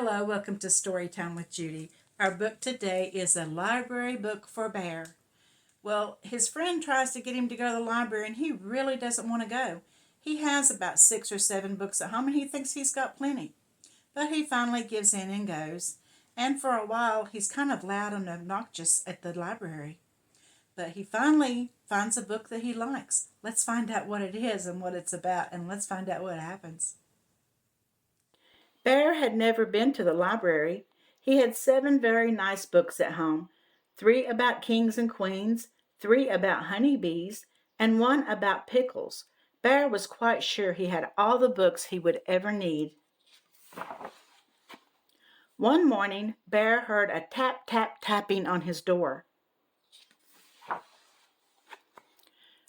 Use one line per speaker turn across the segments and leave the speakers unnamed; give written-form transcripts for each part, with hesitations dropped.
Hello, welcome to Storytime with Judy. Our book today is a library book for Bear. Well, his friend tries to get him to go to the library and he really doesn't want to go. He has about 6 or 7 books at home and he thinks he's got plenty. But he finally gives in and goes. And for a while, he's kind of loud and obnoxious at the library. But he finally finds a book that he likes. Let's find out what it is and what it's about, and let's find out what happens. Bear had never been to the library. He had 7 very nice books at home, 3 about kings and queens, 3 about honeybees, and 1 about pickles. Bear was quite sure he had all the books he would ever need. One morning, Bear heard a tap, tap, tapping on his door.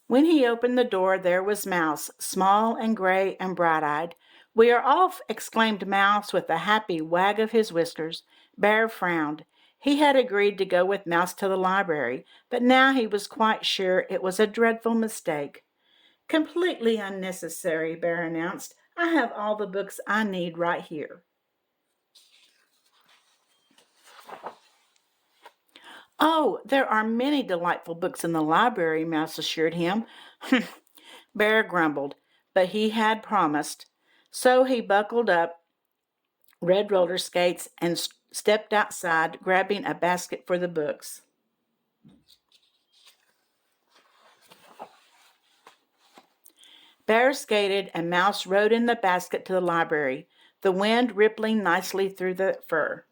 When he opened the door, there was Mouse, small and gray and bright-eyed. "We are off," exclaimed Mouse with a happy wag of his whiskers. Bear frowned. He had agreed to go with Mouse to the library, but now he was quite sure it was a dreadful mistake. "Completely unnecessary," Bear announced. "I have all the books I need right here." "Oh, there are many delightful books in the library," Mouse assured him. Bear grumbled, but he had promised. So he buckled up red roller skates and stepped outside, grabbing a basket for the books. Bear skated and Mouse rode in the basket to the library, the wind rippling nicely through the fur.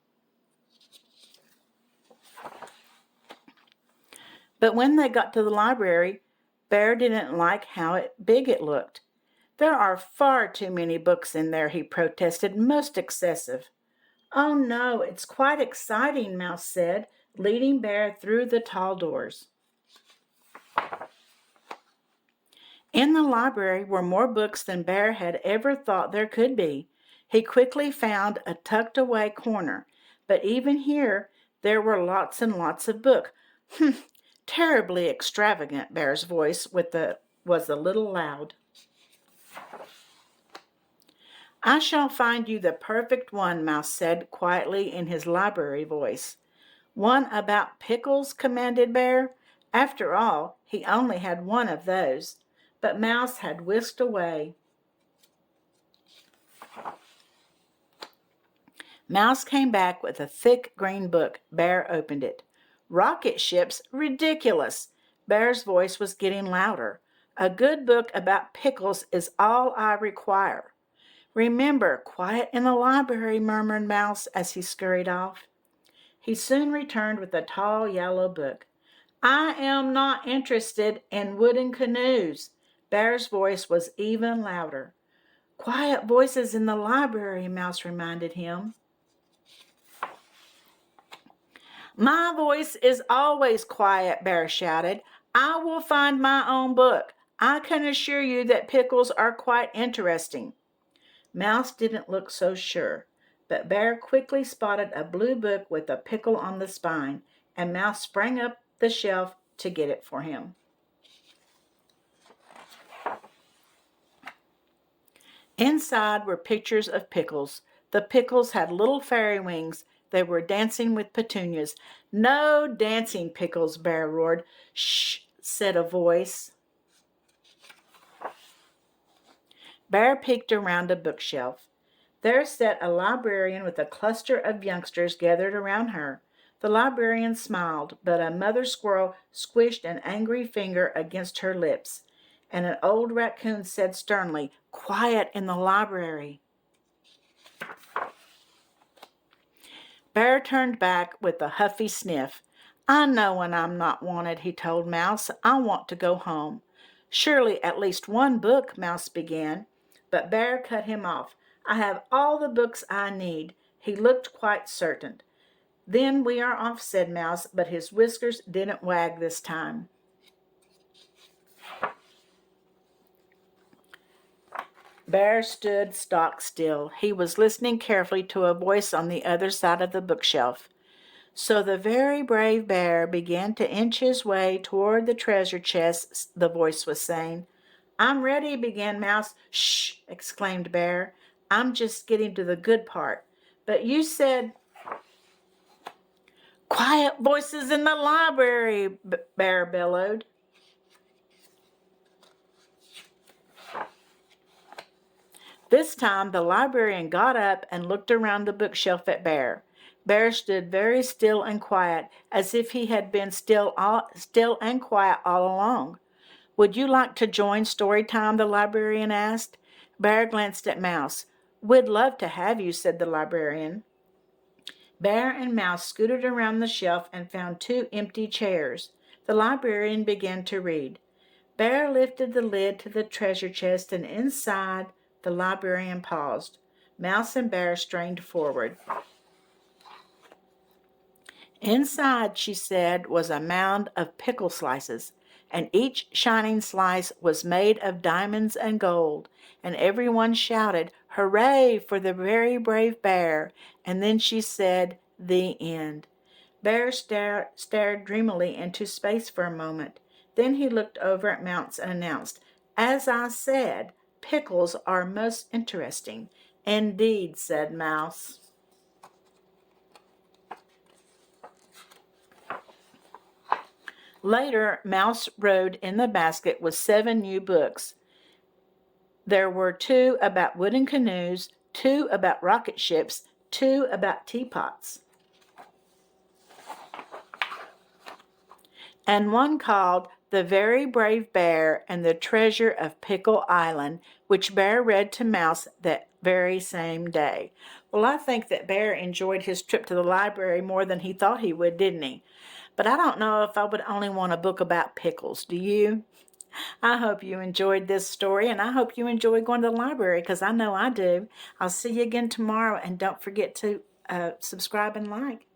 But when they got to the library, Bear didn't like how big it looked. "There are far too many books in there," he protested, "most excessive." "Oh no, it's quite exciting," Mouse said, leading Bear through the tall doors. In the library were more books than Bear had ever thought there could be. He quickly found a tucked-away corner, but even here there were lots and lots of books. Terribly extravagant," Bear's voice was a little loud. "I shall find you the perfect one," Mouse said quietly in his library voice. "One about pickles?" commanded Bear. After all, he only had 1 of those. But Mouse had whisked away. Mouse came back with a thick green book. Bear opened it. "Rocket ships? Ridiculous!" Bear's voice was getting louder. "A good book about pickles is all I require." "Remember, quiet in the library," murmured Mouse as he scurried off. He soon returned with a tall yellow book. "I am not interested in wooden canoes." Bear's voice was even louder. "Quiet voices in the library," Mouse reminded him. "My voice is always quiet," Bear shouted. "I will find my own book. I can assure you that pickles are quite interesting." Mouse didn't look so sure, but Bear quickly spotted a blue book with a pickle on the spine, and Mouse sprang up the shelf to get it for him. Inside were pictures of pickles. The pickles had little fairy wings. They were dancing with petunias. "No dancing pickles," Bear roared. "Shh," said a voice. Bear peeked around a bookshelf. There sat a librarian with a cluster of youngsters gathered around her. The librarian smiled, but a mother squirrel squished an angry finger against her lips, and an old raccoon said sternly, "Quiet in the library." Bear turned back with a huffy sniff. "I know when I'm not wanted," he told Mouse. "I want to go home." "Surely at least 1 book," Mouse began, but Bear cut him off. "I have all the books I need." He looked quite certain. "Then we are off," said Mouse, but his whiskers didn't wag this time. Bear stood stock still. He was listening carefully to a voice on the other side of the bookshelf. "So the very brave Bear began to inch his way toward the treasure chests," the voice was saying. "I'm ready," began Mouse. "Shh!" exclaimed Bear. "I'm just getting to the good part." But you said, "Quiet voices in the library," Bear bellowed. This time the librarian got up and looked around the bookshelf at Bear. Bear stood very still and quiet, as if he had been still and quiet all along. "Would you like to join story time?" the librarian asked. Bear glanced at Mouse. "We'd love to have you," said the librarian. Bear and Mouse scooted around the shelf and found 2 empty chairs. The librarian began to read. Bear lifted the lid to the treasure chest, and inside, the librarian paused. Mouse and Bear strained forward. Inside, she said, was a mound of pickle slices, and each shining slice was made of diamonds and gold, and everyone shouted, "Hooray for the very brave Bear!" And then she said, "The end." Bear stared dreamily into space for a moment. Then he looked over at Mouse and announced, "As I said, pickles are most interesting." "Indeed," said Mouse. Later, Mouse rode in the basket with 7 new books. There were 2 about wooden canoes, 2 about rocket ships, 2 about teapots, and one called The Very Brave Bear and the Treasure of Pickle Island, which Bear read to Mouse that very same day. Well, I think that Bear enjoyed his trip to the library more than he thought he would, didn't he? But I don't know if I would only want a book about pickles. Do you? I hope you enjoyed this story, and I hope you enjoy going to the library, because I know I do. I'll see you again tomorrow, and don't forget to subscribe and like.